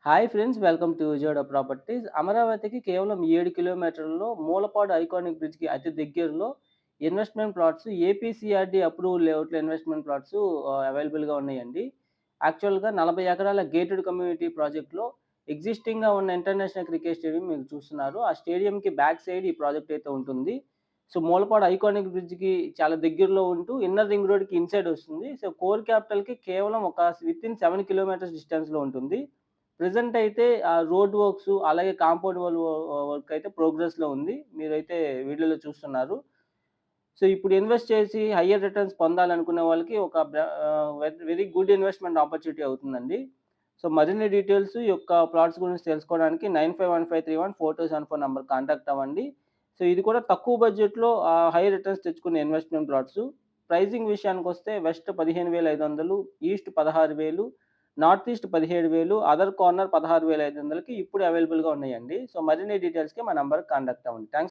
Hi friends, welcome to Vijayawada properties. అమరావతికి కేవలం 7 కిలోమీటర్లలో Mulapadu iconic బ్రిడ్జ్‌కి అతి దగ్గరలో ఇన్వెస్ట్‌మెంట్ ప్లాట్స్ ఏపీసీఆర్‌డీ అప్రూవల్ లేఅవుట్‌లో ఇన్వెస్ట్‌మెంట్ ప్లాట్స్ అవైలబుల్‌గా ఉన్నాయండి. యాక్చువల్‌గా 40 ఎకరాల గేటెడ్ కమ్యూనిటీ ప్రాజెక్ట్‌లో ఎగ్జిస్టింగ్‌గా ఉన్న ఇంటర్నేషనల్ క్రికెట్ స్టేడియం మీరు చూస్తున్నారు. ఆ స్టేడియంకి బ్యాక్ సైడ్ ఈ ప్రాజెక్ట్ అయితే ఉంటుంది. సో, మూలపాడు ఐకానిక్ బ్రిడ్జ్‌కి చాలా దగ్గరలో ఉంటూ ఇన్నర్ రింగ్ రోడ్‌కి ఇన్‌సైడ్ వస్తుంది. సో, కోర్ క్యాపిటల్‌కి కేవలం ఒక వితిన్ 7 కిలోమీటర్స్ డిస్టెన్స్‌లో ఉంటుంది. ప్రెజెంట్ అయితే రోడ్ వర్క్స్ అలాగే కాంపౌండ్ వాల్ వర్క్ అయితే ప్రోగ్రెస్‌లో ఉంది. మీరైతే వీడియోలో చూస్తున్నారు. సో, ఇప్పుడు ఇన్వెస్ట్ చేసి హైయర్ రిటర్న్స్ పొందాలనుకునే వాళ్ళకి ఒక వెరీ గుడ్ ఇన్వెస్ట్‌మెంట్ ఆపర్చునిటీ అవుతుందండి. సో, మరిన్ని డీటెయిల్స్ ఈ యొక్క ప్లాట్స్ గురించి తెలుసుకోవడానికి 9515314274 నంబర్‌కి కాంటాక్ట్ అవ్వండి. సో, ఇది కూడా తక్కువ బడ్జెట్‌లో హై రిటర్న్స్ తెచ్చుకునే ఇన్వెస్ట్‌మెంట్ ప్లాట్స్. ప్రైజింగ్ విషయానికొస్తే west 15,500, east 16,000, north east 17,000, other corner 16,500కి ఇప్పుడు అవైలబుల్‌గా ఉన్నాయండి. సో, మరిన్ని డీటెయిల్స్‌కి మా నంబర్‌కి కాంటాక్ట్ అవ్వండి. థాంక్స్